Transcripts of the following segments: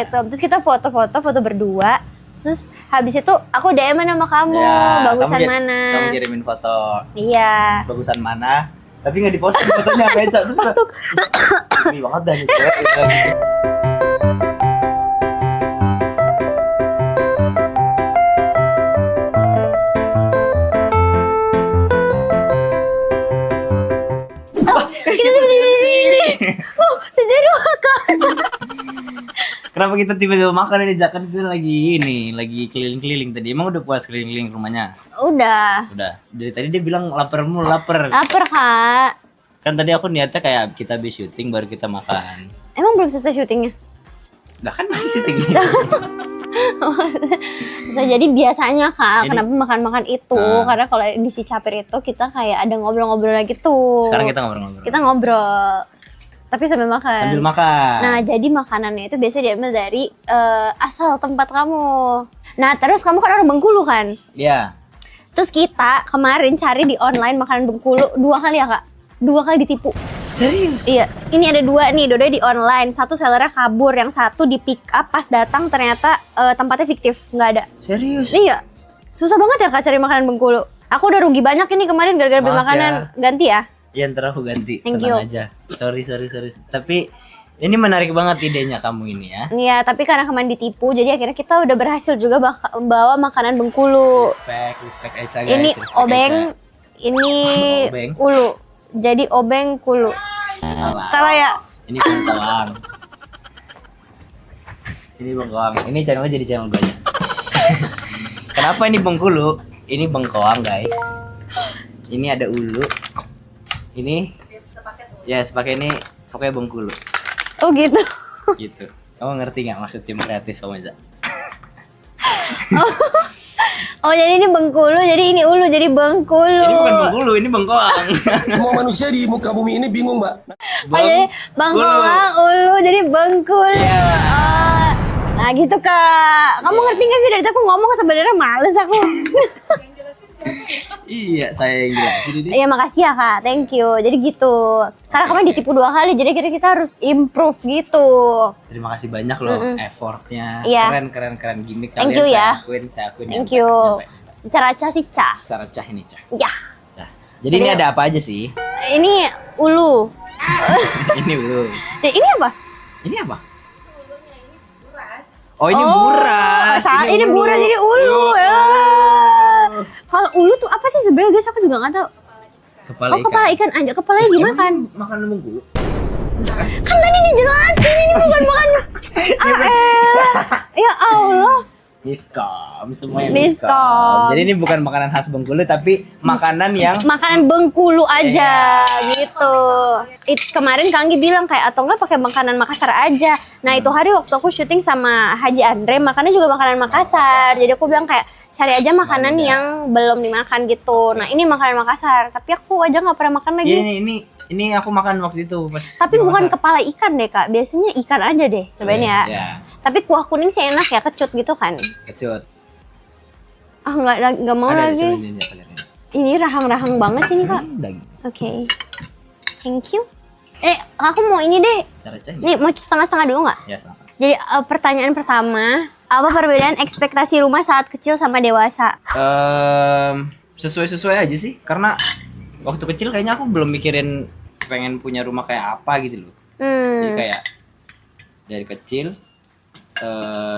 Gitu. Terus kita foto berdua. Terus habis itu aku DM sama kamu, Ya, bagusan mana? Kamu kirimin foto. Iya. Bagusan mana? Tapi nggak diposting fotonya beca. Terus ini banget dah nih cewek. Kita tiba-tiba di sini. Oh, jadi makan. Kenapa kita tiba-tiba makan ini? Kan kita lagi keliling-keliling tadi. Emang udah puas keliling-keliling rumahnya? Udah. Dari tadi dia bilang lapar. Lapar, Kak. Kan tadi aku niatnya kayak kita habis syuting baru kita makan. Emang belum selesai syutingnya? Lah kan masih syuting. Bisa jadi biasanya Kak, Ini- kenapa makan-makan itu? Karena kalau di si Capir itu kita kayak ada ngobrol-ngobrol lagi tuh. Sekarang kita ngobrol-ngobrol. Kita ngobrol. Tapi sambil makan. Sambil makan. Nah, jadi makanannya itu biasa diambil dari asal tempat kamu. Nah, terus kamu kan orang Bengkulu kan? Iya. Terus kita kemarin cari di online makanan Bengkulu 2 kali ya Kak? 2 kali ditipu. Serius? Iya, ini ada 2 nih, dua di online. Satu sellernya kabur, yang satu di pick up pas datang ternyata tempatnya fiktif, nggak ada. Serius? Iya, susah banget ya Kak cari makanan Bengkulu. Aku udah rugi banyak ini kemarin gara-gara beli Maaf makanan. ya. Ganti ya? Iya, ntar aku ganti. Thank Tenang you. aja. Sorry. Tapi ini menarik banget idenya kamu ini ya. Iya, tapi karena kemarin ditipu, jadi akhirnya kita udah berhasil juga bawa makanan Bengkulu. Respect Eca guys. Ini respect obeng, Eca. ini Obeng. ulu. Jadi obeng kulu. Salah ya? Ini bengkoang. Ini bengkoang. Ini channelnya jadi channel gue aja. Kenapa ini Bengkulu? Ini bengkoang guys. Ini ada ulu. Ini ya sepakai ini pokoknya Bengkulu Oh gitu. gitu. Kamu ngerti nggak maksud tim kreatif kamu aja? Oh jadi ini Bengkulu, jadi ini ulu, jadi Bengkulu. Ini bukan Bengkulu, ini bengkoang. Semua manusia di muka bumi ini bingung, Mbak. Oh jadi Bengkoang, ulu, jadi Bengkulu. Iya. Oh, nah gitu Kak. Kamu Iya. ngerti gak sih dari tadi aku ngomong sebenarnya males aku. Iya, saya yang jelasin ini. Iya makasih ya Kak, thank you. Jadi gitu. Karena kemarin ditipu 2 kali, jadi kira kita harus improve gitu. Terima kasih banyak loh effortnya. Iya. Keren gimmick Thank kalian. you ya. Saya akuin. Thank nyampe, you. nyampe. Secara cah sih cah. Secara cah ini cah. Ya. Cah. Jadi ini ada apa aja sih? Ini ulu. Ini dulu. Dan ini apa? Ini apa? Oh ini buras. Ini ulu. buras jadi ulu. Ya. Kalau ulu tuh apa sih sebenarnya guys? Aku juga nggak tahu. Kepala Oh kepala ikan aja, kepalanya dimakan. Makan Bengkulu. Kan tadi dijelasin ini bukan makan. Ya Allah. Miskom, semuanya Miskom. miskom. Jadi ini bukan makanan khas Bengkulu tapi makanan yang Makanan Bengkulu aja gitu. Kemarin Kanggi bilang kayak atau enggak pakai makanan Makassar aja. Nah itu hari waktu aku syuting sama Haji Andre makannya juga makanan Makassar. Jadi aku bilang kayak cari aja makanan yang belum dimakan gitu. Nah ini makanan Makassar. Tapi aku aja nggak pernah makan lagi. Iya, ini aku makan waktu itu pas. Tapi di bukan Makassar. kepala ikan deh Kak. Biasanya ikan aja deh. Cobain ya. Iya. Tapi kuah kuning sih enak ya, kecut gitu kan. Kecut. Ah nggak mau Ada di lagi. sini, ada, ada. Ini rahang-rahang banget ini Kak. Daging. Oke. Thank you. Aku mau ini deh. Cara cah. Nih, mau setengah-setengah dulu nggak? Ya sama. Jadi pertanyaan pertama, apa perbedaan ekspektasi rumah saat kecil sama dewasa? Sesuai aja sih karena waktu kecil kayaknya aku belum mikirin pengen punya rumah kayak apa gitu loh. Jadi kayak dari kecil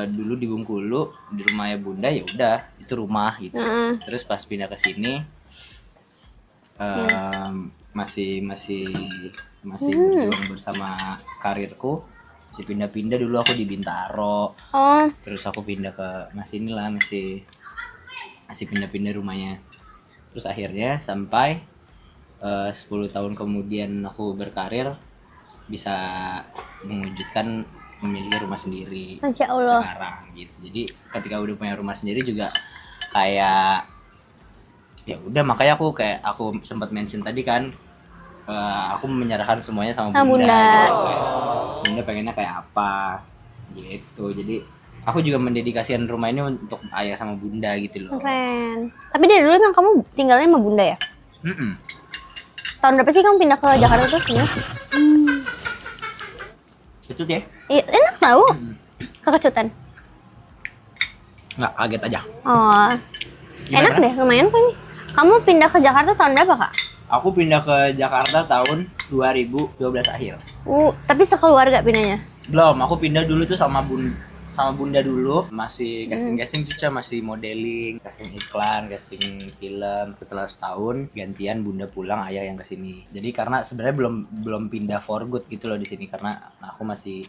dulu di Bengkulu di rumahnya bunda ya udah itu rumah gitu. Terus pas pindah ke sini masih berjuang bersama karirku, masih pindah-pindah. Dulu aku di Bintaro, Oh, terus aku pindah ke masih pindah-pindah rumahnya. Terus akhirnya sampai 10 tahun kemudian aku berkarir bisa mewujudkan memiliki rumah sendiri Masya Allah. sekarang gitu. Jadi ketika udah punya rumah sendiri juga kayak ya udah, makanya aku sempat mention tadi kan aku menyerahkan semuanya sama bunda. Gitu. Bunda pengennya kayak apa gitu. Jadi aku juga mendedikasikan rumah ini untuk ayah sama bunda gitu loh. Keren. Tapi dari dulu emang kamu tinggalnya sama bunda ya? Mm-mm. Tahun berapa sih kamu pindah ke Jakarta tuh? Itu ya. Iya, enak tahu. Kekecutan. Nggak, kaget aja. Oh. Enak deh, lumayan kok ini. Kamu pindah ke Jakarta tahun berapa, Kak? Aku pindah ke Jakarta tahun 2012 akhir. Tapi sekeluarga pindahnya. Belum, aku pindah dulu tuh sama bunda dulu, masih casting cuca, masih modeling, casting iklan, casting film. Setelah setahun gantian bunda pulang, ayah yang kesini. Jadi karena sebenarnya belum pindah for good gitu loh di sini, karena aku masih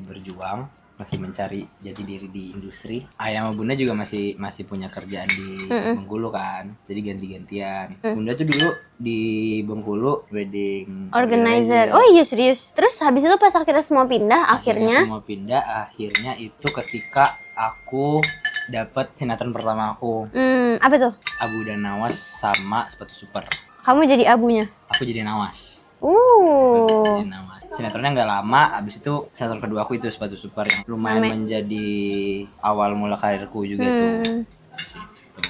berjuang, masih mencari jati diri di industri. Ayah sama bunda juga masih punya kerjaan di Bengkulu kan, jadi ganti-gantian. Bunda tuh dulu di Bengkulu wedding Organizer. Oh iya serius. Terus habis itu pas akhirnya semua pindah, akhirnya itu ketika aku dapat sinetron pertama aku, apa tuh? Abu dan Nawas sama Sepatu Super. Kamu jadi abunya. Aku jadi Nawas. Uh. Jadi Nawas. Sinetronnya nggak lama, abis itu sinetron kedua aku itu Sepatu Super yang lumayan menjadi awal mula karirku juga tuh.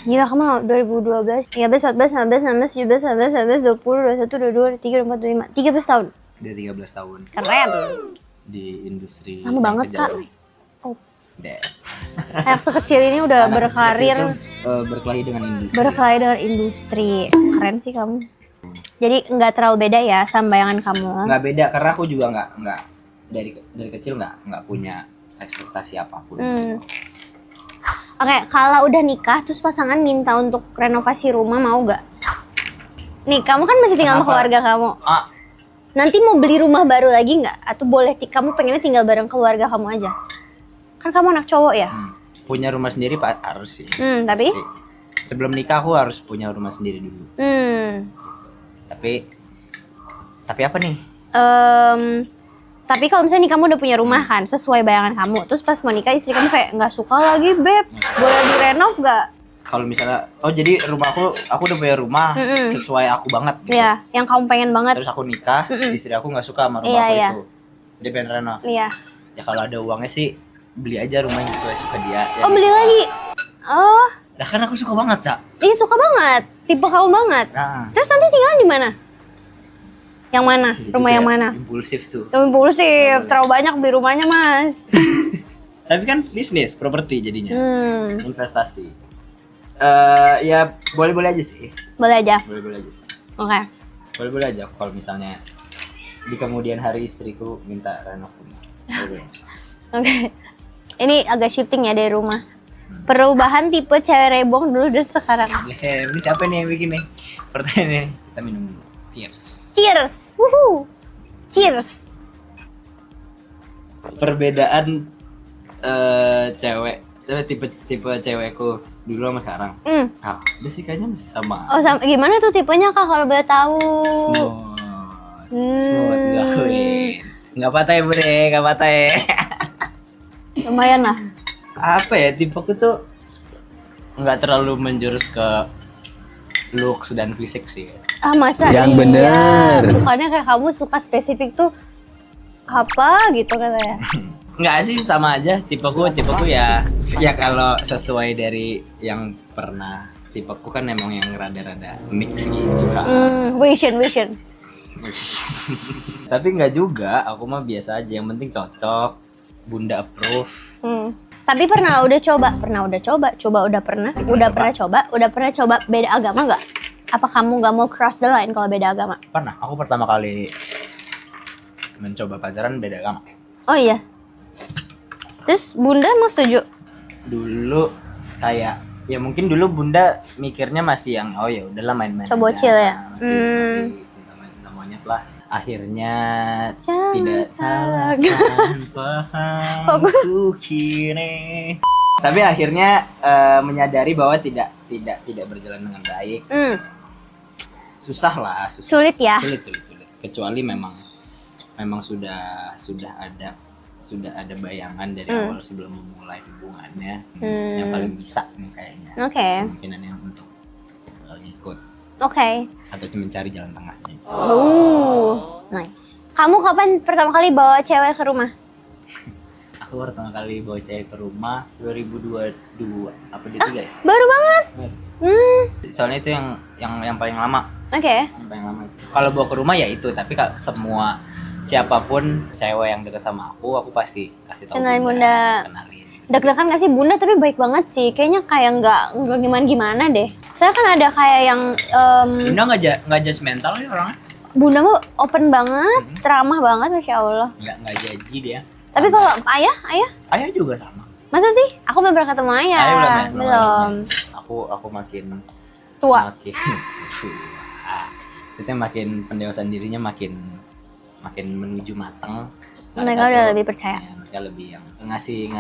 Gila, kamu 2012, 13, 14, 15, 16, 17, 18, 20, 21, 22, 23, 24, 25, 13 tahun. Dia 13 tahun Keren. di industri. Lama banget, Kak. Oh. Deh. Anak sekecil ini udah Anak berkarir, sekecil tuh, berkelahi dengan industri. berkelahi dengan industri. Keren sih kamu. Jadi nggak terlalu beda ya sama bayangan kamu. Nggak beda karena aku juga nggak dari kecil nggak punya ekspektasi apapun. Oke, kalau udah nikah terus pasangan minta untuk renovasi rumah, mau gak? Nih, kamu kan masih tinggal sama keluarga kamu. Nanti mau beli rumah baru lagi nggak? Atau boleh kamu pengennya tinggal bareng keluarga kamu aja? Kan kamu anak cowok ya? Punya rumah sendiri Pak harus sih. Tapi? Sebelum nikah aku harus punya rumah sendiri dulu. Tapi apa nih? Tapi kalau misalnya nih kamu udah punya rumah kan, sesuai bayangan kamu. Terus pas mau nikah istri kamu kayak nggak suka lagi, Beb. Boleh direnov nggak? Kalau misalnya, jadi rumahku, aku udah punya rumah sesuai aku banget gitu. Iya, yang kamu pengen banget. Terus aku nikah, istri aku nggak suka sama rumah aku itu. Dia pengen renov. Iya. Ya kalau ada uangnya sih, beli aja rumah yang sesuai suka dia. Oh, beli lagi? Oh. Nah kan aku suka banget, Cak. Iya, suka banget. Tipe kamu banget. Nah. Terus nanti tinggal di mana? Yang mana? Rumah yang mana? Impulsif tuh. Impulsif, terlalu banyak beli rumahnya, Mas. Tapi kan bisnis, properti jadinya. Investasi. Ya boleh-boleh aja sih. Boleh aja. Boleh-boleh aja sih. Oke. Boleh-boleh aja kalau misalnya di kemudian hari istriku minta renov rumah. Oke. Ini agak shifting ya dari rumah. Perubahan tipe cewek rebong dulu dan sekarang. Ini siapa nih yang bikin nih? Pertanyaannya. Kita minum dulu. Cheers. Cheers. Woohoo. Cheers. Perbedaan cewek, tipe cewekku dulu sama sekarang. Udah sih kayaknya masih sama. Oh, gimana tuh tipenya, Kak, kalau boleh tahu? Smooth gakuin. Enggak patah ya, Bure, enggak patah ya. Lumayan lah. Apa ya, tipeku tuh enggak terlalu menjurus ke looks dan fisik sih. Masa yang iya? bener. Bukannya kayak kamu suka spesifik tuh apa gitu katanya. Enggak sih, sama aja. Tipeku ya kalau sesuai dari yang pernah. Tipeku kan emang yang rada-rada mix gitu kan. Vision. Tapi enggak juga, aku mah biasa aja. Yang penting cocok, bunda approve. Tapi udah pernah coba beda agama nggak? Apa kamu nggak mau cross the line kalau beda agama? Pernah, aku pertama kali mencoba pacaran beda agama. Oh iya. Terus bunda emang setuju? Dulu kayak ya mungkin dulu bunda mikirnya masih yang ya udahlah main-main. Coba bocil ya. Cinta monyet lah. Akhirnya Jangan tidak salahkan pahamku kini. Tapi akhirnya menyadari bahwa tidak berjalan dengan baik. Susah lah. Sulit ya. Sulit. Kecuali memang sudah ada bayangan dari awal sebelum memulai hubungannya. Yang paling bisa nih kayaknya. Oke. Kemungkinannya untuk ngikut. Oke. Atau mencari jalan tengahnya. Nice. Kamu kapan pertama kali bawa cewek ke rumah? Aku pertama kali bawa cewek ke rumah 2022 apa 23 ya? Baru banget. Soalnya itu yang paling lama. Oke. Yang paling lama itu. Kalau bawa ke rumah ya itu, tapi semua siapapun cewek yang deket sama aku pasti kasih tahu Kenalin Bunda. Kenalin. Deg-degan gak sih Bunda, tapi baik banget sih. Kayaknya kayak nggak gimana-gimana deh. Soalnya kan ada kayak yang Bunda nggak judgmental ya orangnya. Bunda mau open banget, ramah banget, Masya Allah. Nggak jaji dia. Tapi kalau ayah? Ayah juga sama. Masa sih? Aku belum pernah ketemu ayah. Ayah belum ya? Belum. Aku makin Tua. makin maksudnya makin pendewasaan dirinya makin menuju matang. Mereka udah lebih percaya. Ya, mereka lebih yang ngasih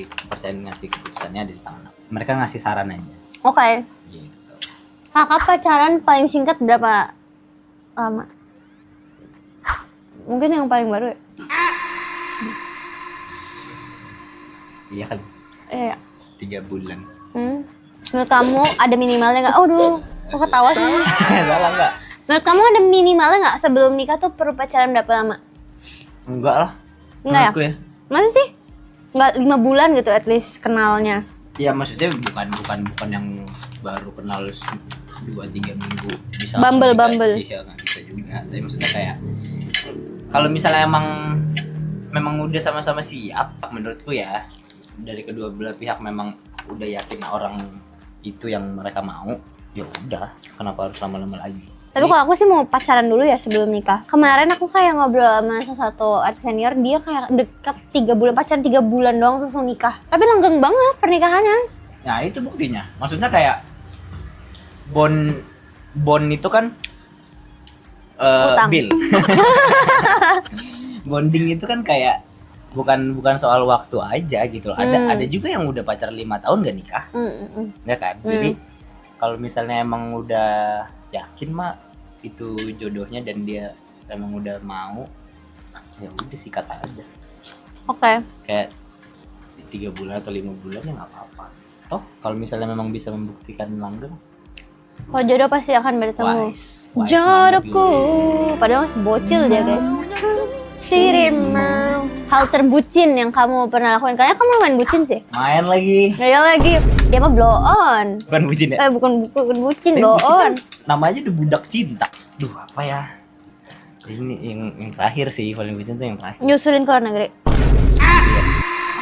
kepercayaan, ngasih keputusannya di tangan. Mereka ngasih saran aja. Oke. Gitu. Kakak pacaran paling singkat berapa lama? Mungkin yang paling baru ya? Iya kan? Iya. 3 bulan. Menurut kamu ada minimalnya nggak? Oh dulu, kok ketawa sih? Salah nggak? Menurut kamu ada minimalnya nggak sebelum nikah tuh perlu pacaran berapa lama? Enggak lah. Enggak ya? Menurutku ya. Masa sih? Nggak 5 bulan gitu at least kenalnya? Iya maksudnya bukan yang baru kenal 2-3 minggu bisa Bumble. Iya nggak bisa juga. Tapi maksudnya kayak kalau misalnya memang udah sama-sama siap, menurutku ya dari kedua belah pihak memang udah yakin orang itu yang mereka mau, ya udah kenapa harus lama-lama lagi. Tapi kalau aku sih mau pacaran dulu ya sebelum nikah. Kemarin aku kayak ngobrol sama salah satu artis senior, dia kayak deket 3 bulan, pacaran 3 bulan doang terus langsung nikah. Tapi langgeng banget pernikahannya. Nah itu buktinya, maksudnya kayak bond itu kan Utang. bill. Bonding itu kan kayak bukan soal waktu aja gitu loh. Ada juga yang udah pacar 5 tahun gak nikah, ya kan? Jadi kalau misalnya emang udah yakin mah itu jodohnya dan dia emang udah mau, ya udah sikat aja. Oke. Kayak 3 bulan atau 5 bulan ya nggak apa-apa. Toh kalau misalnya memang bisa membuktikan langgeng, Kalau jodoh pasti akan bertemu. wise Jodohku, banget, padahal masih bocil dia guys. Dirimu. Hal terbucin yang kamu pernah lakuin. Kayaknya kamu main bucin sih. main lagi. Ya lagi, dia mah blow on. Bukan bucin ya? Bukan bucin, Tapi blow bucin on. kan namanya udah budak cinta. Duh apa ya? Ini yang terakhir sih, paling bucin tuh yang terakhir. Nyusulin ke luar negeri.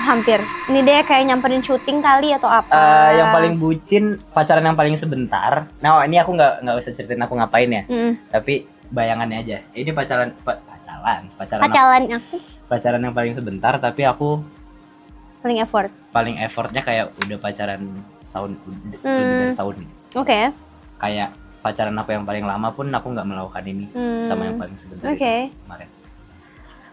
Hampir. Ini dia kayak nyamperin syuting kali atau apa? Yang paling bucin pacaran yang paling sebentar. Nah ini aku nggak usah ceritain aku ngapain ya. Tapi bayangannya aja. Ini pacaran Pacaran aku pacaran yang paling sebentar. Tapi aku paling effort. paling effortnya kayak udah pacaran setahun lebih dari setahun gitu. Oke. Kayak pacaran aku yang paling lama pun aku nggak melakukan ini sama yang paling sebentar Oke. itu kemarin.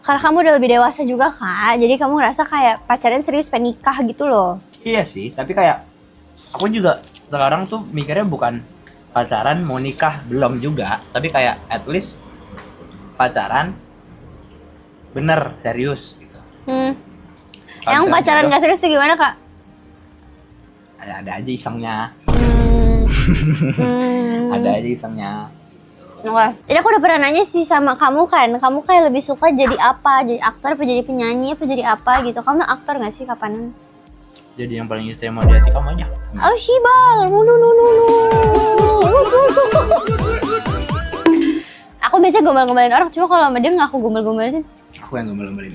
Karena kamu udah lebih dewasa juga kak, jadi kamu ngerasa kayak pacaran serius pengen nikah gitu loh. Iya sih, tapi kayak aku juga sekarang tuh mikirnya bukan pacaran mau nikah, belum juga, tapi kayak at least pacaran bener serius gitu. Kalau Yang misalnya pacaran jodoh, gak serius tuh gimana kak? ada aja isengnya, ada aja isengnya. Oke. Jadi aku udah pernah nanya sih sama kamu kan, kamu kayak lebih suka jadi apa? Jadi aktor apa jadi penyanyi apa jadi apa gitu? Kamu aktor gak sih kapanan? Jadi yang paling istimewa di hati kamu aja. Oh Shibal, Aku biasanya gombal-gombalin orang, cuma kalau sama dia nggak aku gombal-gombalin. Aku yang gombal-gombalin.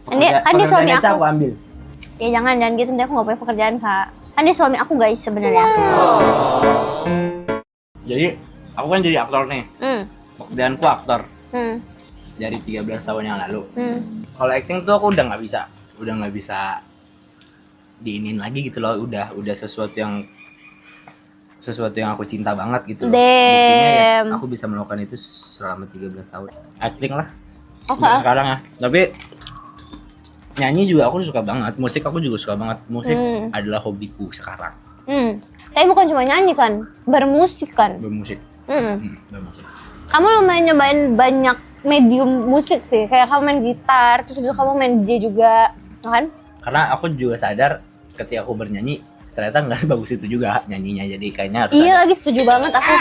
Kan dia suami Pekerjaan Eca aku. aku ambil. Ya jangan gitu, nanti aku nggak punya pekerjaan kak. Kan dia suami aku guys sebenarnya. Jadi aku kan jadi aktor nih. Pekerjaanku aktor dari 13 tahun yang lalu. Kalau acting tuh aku udah nggak bisa diinin lagi gitu loh. Udah sesuatu yang aku cinta banget gitu loh. Buktinya ya aku bisa melakukan itu selama 13 tahun. Acting lah. Sampai sekarang ya. Tapi nyanyi juga aku suka banget. Musik aku juga suka banget. Musik adalah hobiku sekarang. Tapi bukan cuma nyanyi kan, bermusik kan. Bermusik. Bermusik. Kamu lumayan nyobain banyak medium musik sih. Kayak kamu main gitar, terus juga kamu main DJ juga, kan? Karena aku juga sadar ketika aku bernyanyi ternyata nggak sebagus itu juga nyanyinya, jadi kayaknya harus Iya lagi setuju banget aku.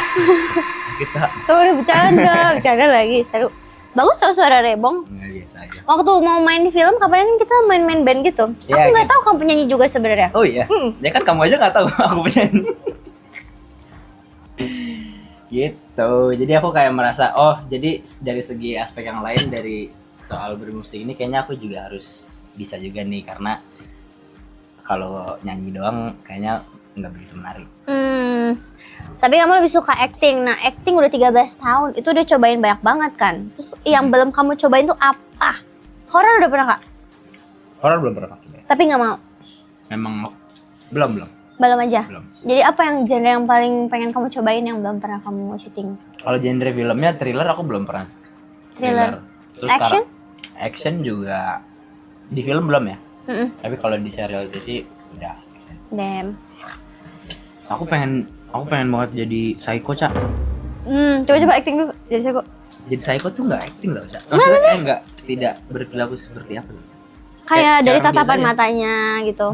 kita Sorry bercanda lagi, seru. Bagus tau suara Rebong. nggak biasa aja. Waktu mau main di film, kapan kita main band gitu. Iya, Aku nggak gitu. tahu kamu penyanyi juga sebenarnya. Oh iya, ya kan kamu aja nggak tahu aku penyanyi. Gitu. Jadi aku kayak merasa, oh jadi dari segi aspek yang lain dari soal bermusik ini kayaknya aku juga harus bisa juga nih, karena kalau nyanyi doang kayaknya nggak begitu menarik. Tapi kamu lebih suka acting. Nah, acting udah 13 tahun. Itu udah cobain banyak banget kan. Terus yang belum kamu cobain tuh apa? Horor udah pernah nggak? Horor belum pernah pakai. Tapi nggak mau. Memang belum. Belum aja. Belum. Jadi apa yang genre yang paling pengen kamu cobain yang belum pernah kamu syuting? Kalau genre filmnya thriller aku belum pernah. Thriller. Terus Action? Action juga di film belum ya. Mm-mm. Tapi kalau di serial TV udah. Damn. Aku pengen banget jadi psycho, Cak. Coba acting dulu. Jadi saya kok. Jadi psycho tuh nggak acting loh, Cak. Maksudnya saya nggak tidak berperilaku seperti apa. Kayak dari orang tatapan biasa aja. matanya gitu.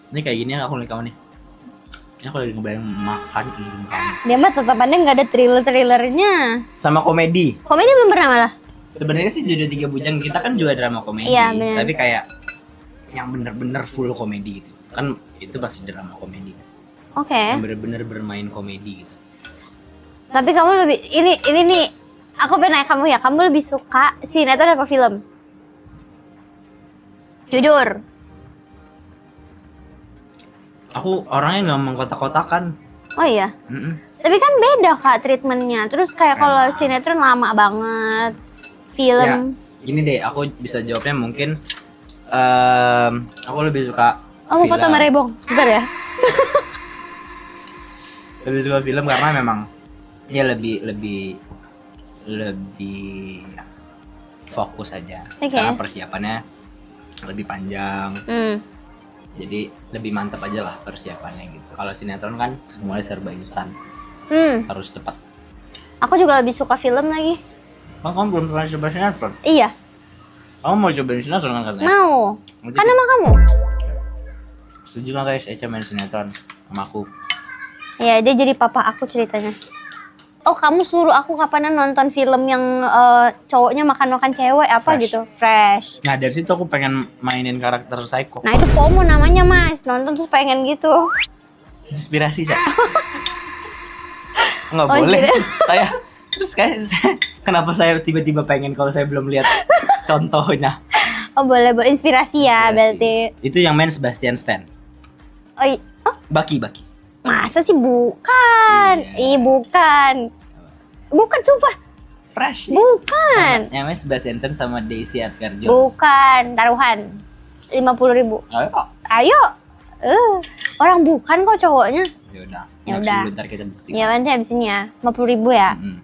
Ini kayak gini aku lihat kamu nih. Ini aku lagi ngebayang makan ini kamu. Dia mah tatapannya nggak ada thriller-thrillernya. Sama komedi. Komedi belum pernah malah. Sebenarnya sih Jodoh Tiga Bujang kita kan juga drama komedi. Iya, bener. Tapi kayak yang bener-bener full komedi gitu. Kan itu pasti drama komedi. Oke. Yang bener-bener bermain komedi gitu. Tapi kamu lebih ini nih. Aku pengen nanya kamu ya. Kamu lebih suka sinetron apa film? Jujur. Aku orangnya nggak mengkotak-kotakan. Oh iya. Mm-mm. Tapi kan beda Kak treatmentnya. Terus kayak kalau sinetron lama banget. Ya, Film. gini deh, aku bisa jawabnya mungkin aku lebih suka Oh, mau foto film. sama Rebong. Bentar ya. Lebih suka film karena memang ya lebih fokus aja. Oke. Karena persiapannya lebih panjang. Jadi lebih mantap aja lah persiapannya gitu. Kalau sinetron kan semuanya serba instan, harus cepat. Aku juga lebih suka film lagi. Oh, kamu belum pernah coba sinetron? Iya, Kamu mau cobain sinetron kan katanya? mau. Nanti Kan nama kamu. setuju nggak guys, Eca main sinetron sama aku? Iya, dia jadi papa aku ceritanya. Oh, kamu suruh aku kapan nonton film yang cowoknya makan-makan cewek apa Fresh. gitu. Fresh. Nah dari situ aku pengen mainin karakter psycho. Nah, itu FOMO namanya, Mas. Nonton terus pengen gitu. Inspirasi saya. Nggak Oh, boleh. inspirasi. Kenapa saya tiba-tiba pengen kalau saya belum lihat contohnya? Oh, boleh inspirasi ya berarti. Itu yang main Sebastian Stan. Oh, Baki. masa sih bukan? Iya. bukan. Bukan, sumpah. Fresh. Bukan. Yang main Sebastian Stan sama Daisy Edgar Jones. Bukan, taruhan. 50.000. Ayo. Ayo. Orang bukan kok cowoknya. Ya udah. Ya udah. Bentar kita buktikan. Ya nanti habis ini ya. 50.000 ya. Mm-mm.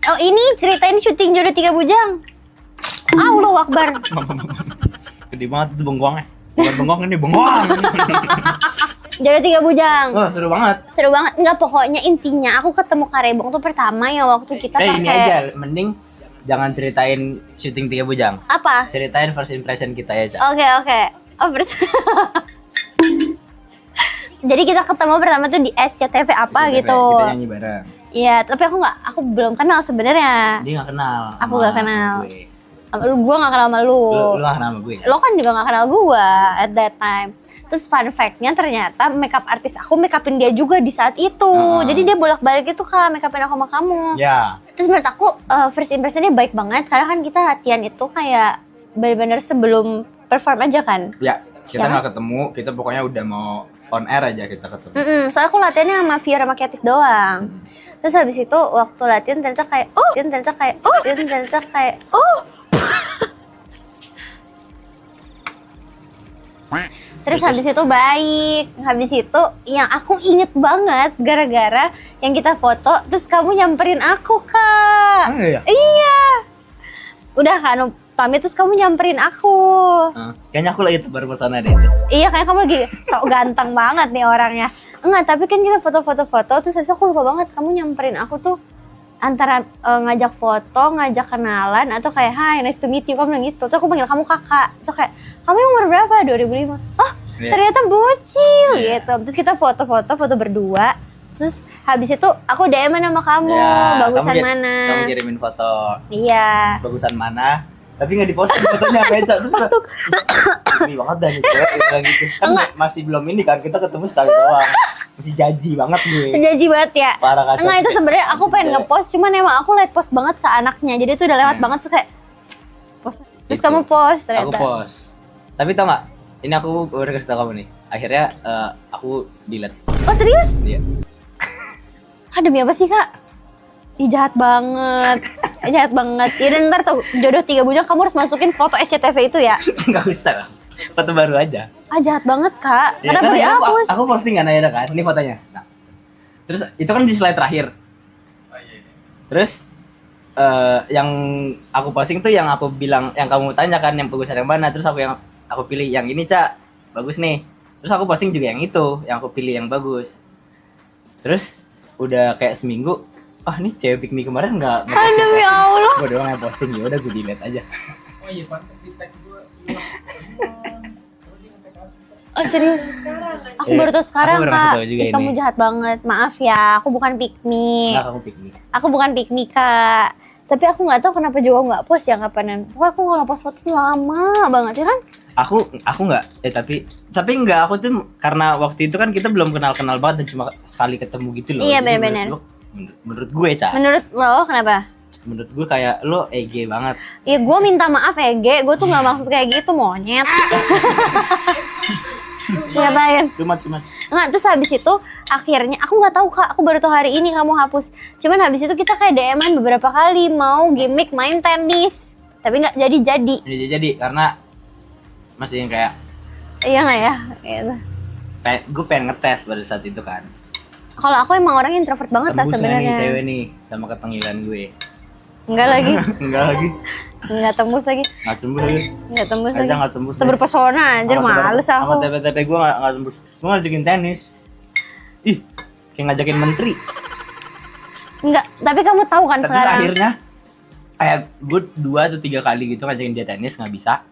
Oh, ini ceritain syuting Jodoh Tiga Bujang. Allahu Akbar. Gede banget itu bengkoangnya. Bukan bengkoang ini bengkoang. Jodoh Tiga Bujang. Wah, seru banget. Seru banget. Enggak, pokoknya intinya aku ketemu Karebong tuh pertama ya waktu kita Ini pakai aja, mending jangan ceritain syuting Tiga Bujang. apa? Ceritain first impression kita ya, Cak. Oke. Oh, jadi kita ketemu pertama tuh di SCTV apa gitu. Kita nyanyi bareng. Iya, tapi aku belum kenal sebenarnya. Dia nggak kenal. Aku sama nggak kenal. Gue. Gue gak kenal sama lu. Lu nggak kenal sama gue. Ya? Lo kan juga gak kenal gue at that time. Terus fun fact-nya ternyata makeup artis aku makeupin dia juga di saat itu. Jadi dia bolak-balik itu Kak, makeupin aku sama kamu. Ya. Terus menurut aku first impression-nya baik banget. Karena kan kita latihan itu kayak benar-benar sebelum perform aja kan. Ya. Kita Ya. nggak ketemu. Kita pokoknya udah mau on air aja kita ketemu. Soalnya aku latihannya sama Via sama Katis doang. Terus habis itu waktu latihan ternyata kayak Terus habis itu baik. Habis itu yang aku inget banget gara-gara yang kita foto, terus kamu nyamperin aku, Kak. Iya. Iya. Udah kan pamit terus kamu nyamperin aku. Kayaknya aku lagi tebar pesona deh itu. Iya, kayak kamu lagi sok ganteng banget nih orangnya. Enggak, tapi kan kita foto-foto terus habis itu aku lupa banget kamu nyamperin aku tuh antara ngajak foto, ngajak kenalan atau kayak hi, nice to meet you, kamu bilang gitu. Terus aku panggil kamu kakak. Terus kayak, kamu umur berapa? 2005. Oh, ternyata bocil gitu. Terus kita foto berdua. Terus habis itu aku DM sama kamu, bagusan mana? Kamu kirimin foto. Iya. Bagusan mana? Tapi nggak diposting fotonya beca terus ini banget dah nih cewek bilang gitu. Kan masih belum ini kan kita ketemu sekali doang. Masih jaji banget gue. Jaji banget ya. Parah kacau. Enggak, itu sebenarnya aku pengen Iya. ngepost, cuman emang aku liat post banget ke anaknya. Jadi itu udah lewat banget, so kayak post. Terus Itu. kamu post ternyata. Aku post. Tapi tau gak? Ini aku baru kasih tau kamu nih. Akhirnya aku delete. Oh serius? Iya. Ah, demi apa sih kak? Ih jahat banget. Jahat banget. Ya udah, ntar tuh jodoh 3 bujang kamu harus masukin foto SCTV itu ya. Gak usah lah. Foto baru aja. Ah jahat banget kak. Ya, Kenapa karena dihapus? aku posting kan akhirnya kan. Ini fotonya. Nah. Terus itu kan di slide terakhir. Terus yang aku posting tuh yang aku bilang, yang kamu tanya kan yang bagusan yang mana. Terus aku pilih yang ini, Cak. Bagus nih. Terus aku posting juga yang itu, yang aku pilih yang bagus. Terus udah kayak seminggu, ini cewek pick me kemarin nggak Aduh demi Allah. gue doang yang posting, ya udah gue delete aja. Oh iya, pantas di tag gue. Oh serius? Aku Iya, baru tahu sekarang aku baru kak. ngasih tahu juga Ih, kamu ini. jahat banget. Maaf ya, aku bukan pick me. Nggak, kamu pick me. Aku bukan pick me kak. Tapi aku nggak tahu kenapa juga nggak post ya kapanan. Pokoknya aku kalau post foto tuh lama banget ya kan? Aku nggak, tapi nggak, aku tuh karena waktu itu kan kita belum kenal banget dan cuma sekali ketemu gitu loh. Iya, Jadi benar-benar. Menurut gue, Cak. Menurut lo kenapa? Menurut gue kayak lo EG banget. Ya gue minta maaf ya Ge, gue tuh nggak maksud kayak gitu monyet. Ngatain. Cuma. Nggak, terus habis itu akhirnya aku nggak tahu kak, aku baru tahu hari ini kamu hapus. Cuman habis itu kita kayak DM-an beberapa kali mau gimmick main tenis, tapi nggak jadi. Jadi karena masih yang kayak Iya nggak ya? Gitu. gue pengen ngetes pada saat itu kan. Kalau aku emang orang introvert banget lah Tembus nggak nih sebenarnya. cewek nih sama ketengilan gue. Enggak lagi, Enggak lagi. nggak tembus lagi, Nggak tembus lagi. nggak tembus Aja lagi. nggak tembus. Terpesona anjir, males Sama aku. TP gue nggak tembus. Gue ngajakin tenis. Ih, kayak ngajakin menteri. Enggak, tapi kamu tahu kan Tapi sekarang. akhirnya kayak gue 2 atau 3 kali gitu ngajakin dia tenis nggak bisa.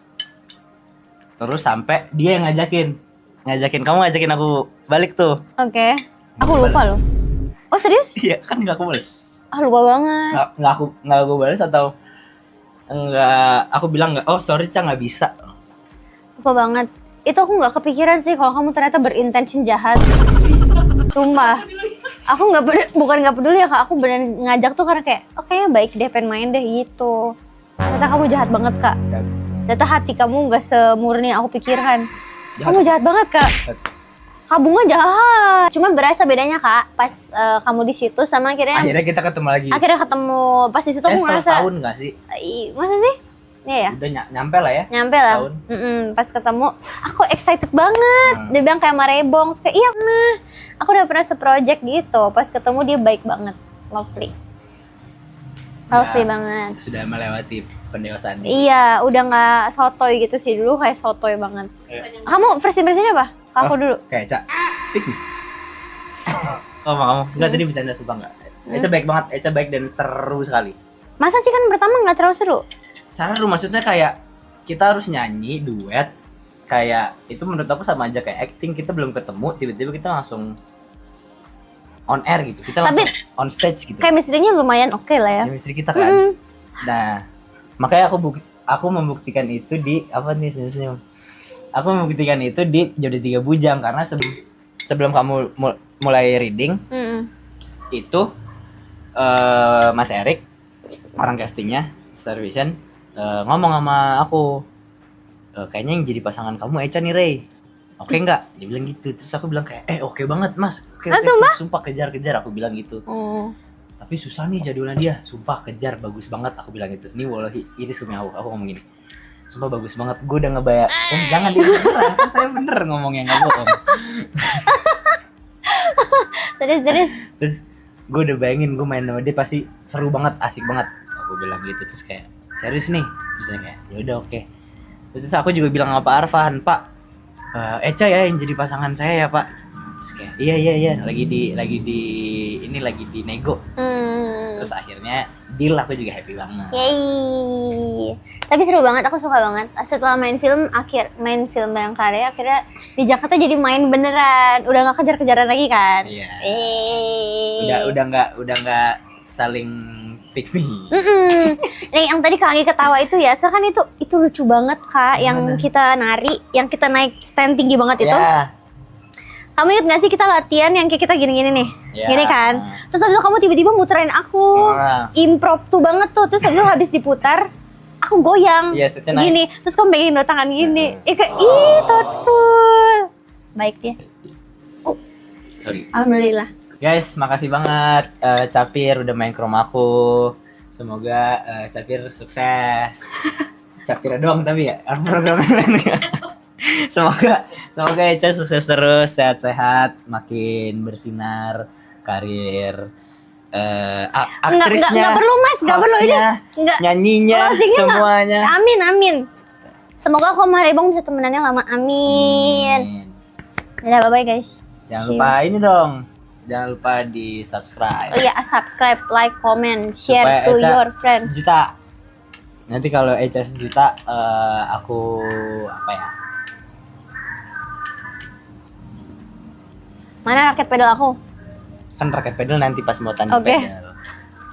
Terus sampai dia yang ngajakin kamu ngajakin aku balik tuh. Oke, aku lupa loh. Oh serius? Iya kan nggak aku bales. Ah lupa banget. Nggak aku bales atau enggak, aku bilang nggak, oh sorry Cak nggak bisa. Lupa banget. Itu aku nggak kepikiran sih kalau kamu ternyata berintention jahat. Sumpah. Aku bukan nggak peduli ya kak. Aku bener ngajak tuh karena kayak, oke baik deh, pengen main deh gitu. Ternyata kamu jahat banget kak. Ternyata hati kamu nggak semurni yang aku pikirkan. Kamu jahat banget kak. Kak Bunga jahat. Cuma berasa bedanya kak pas kamu di situ sama akhirnya Kita ketemu lagi. akhirnya ketemu pas di situ aku Setahun ngerasa. tahun nggak sih? Masa sih? Iya ya. Udah nyampe lah ya. Nyampe lah. Tahun. Pas ketemu, aku excited banget. Dia bilang kayak marebong. Terus kayak iya nah, aku udah pernah se-project gitu. Pas ketemu dia baik banget, lovely. Lovely banget. Sudah melewati pendewasaan. Iya, udah nggak sotoy gitu sih, dulu kayak sotoy banget. Kamu first impression apa? Aku dulu. Kayak Cak, pick me. Oh kamu, enggak tadi bercanda sumpah enggak. Eca baik banget, Eca baik dan seru sekali. Masa sih kan pertama nggak terlalu seru? Seru maksudnya kayak kita harus nyanyi duet, kayak itu menurut aku sama aja kayak acting, kita belum ketemu tiba-tiba kita langsung on air gitu, kita langsung on stage gitu. Chemistry-nya lumayan oke lah ya. Chemistry kita kan. Nah, makanya aku membuktikan itu di apa nih senyum-senyum. Aku membuktikan itu di Jodoh 3 Bujang karena sebelum kamu mulai reading itu Mas Erik orang castingnya Star Vision ngomong sama aku, kayaknya yang jadi pasangan kamu Eca nih Ray, oke nggak? Dia bilang gitu. Terus aku bilang kayak oke banget mas, oke, sumpah kejar aku bilang gitu. Tapi susah nih jadwalnya dia, sumpah kejar, bagus banget aku bilang gitu. Ini wallahi ini sumi aku ngomong gini, sumpah bagus banget, gue udah ngebayar. Jangan dia beneran, kan saya bener ngomongnya nggak bohong. Terus gue udah bayangin gue main sama dia pasti seru banget, asik banget. Aku bilang gitu, terus kayak serius nih, terus dia kayak ya udah oke. Terus aku juga bilang sama Pak Arfan, Pak, Eca ya yang jadi pasangan saya ya Pak. Terus kayak iya lagi di nego. Terus akhirnya deal, aku juga happy banget. Yeay. Tapi seru banget, aku suka banget. Setelah main film Bayangkara, akhirnya di Jakarta jadi main beneran. Udah nggak kejar-kejaran lagi kan? Iya. Udah nggak saling pick me. Nih yang tadi Kak Anggi ketawa itu ya, kan itu lucu banget Kak, yang kita nari, yang kita naik stand tinggi banget itu. Ya. Kamu inget gak sih kita latihan yang kayak kita gini-gini nih? Ya. Gini kan? Terus habis itu kamu tiba-tiba muterin aku. Impromptu banget tuh. Terus habis itu habis diputar, aku goyang. Iya, stage-nya naik. Gini. Terus kamu pengen dua tangan gini. Ih, thoughtful. Baik dia. Sorry. Alhamdulillah. Guys, makasih banget Capir udah main ke rumahku. Semoga Capir sukses. Capir doang tapi ya, program lain enggak. Semoga Eca sukses terus, sehat-sehat, makin bersinar karir aktrisnya. Enggak perlu Mas, enggak perlu ini. hostnya, Enggak. nyanyinya, Closingnya nggak- semuanya. Amin. Semoga aku sama Rebong bisa temenannya lama. Amin. Dadah, bye-bye guys. Jangan See you. lupa ini dong. Jangan lupa di subscribe. Oh iya, subscribe, like, comment, share Supaya to Eca your friend. 1 juta. Nanti kalau Eca 1 juta, aku apa ya? Mana raket pedal aku? Kan raket pedal nanti pas mau tanding Oke. pedal.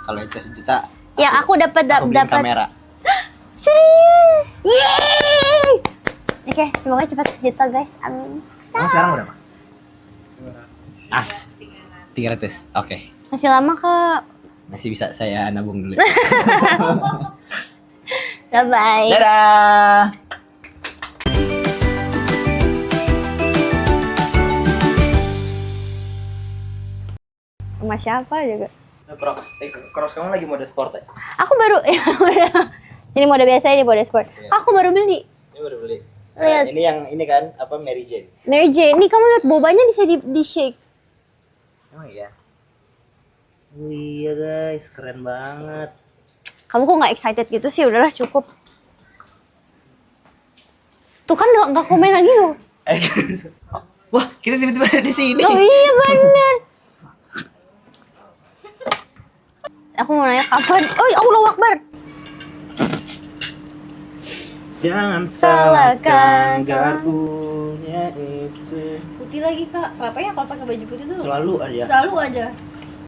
Kalau Eca 1 juta, Yang aku dapat aku beliin dapat. kamera. Serius? Yeay! Oke, semoga cepat sejuta guys. Amin. Kamu sekarang berapa? 300. Oke. Masih lama Kak. Masih bisa saya nabung dulu. Bye-bye. Dadah. Rumah siapa juga? Crocs kamu lagi mode sport ya? Aku baru ini mode biasa, ini mode sport. Iya. Aku baru beli. Ini baru beli. Lihat. Ini yang ini kan apa Mary Jane. Mary Jane. Nih kamu lihat bobanya bisa di shake. Oh iya. Oh iya guys, keren banget. Kamu kok nggak excited gitu sih? Udahlah cukup. Tuh kan nggak komen lagi loh. Wah, kita tiba-tiba ada di sini. Oh iya bener. Aku mau nanya kapan? Oh Allahu Akbar. Jangan salahkan garpunya itu. Putih lagi Kak. Kenapa ya kalau pakai baju putih tuh? Selalu aja. Selalu aja.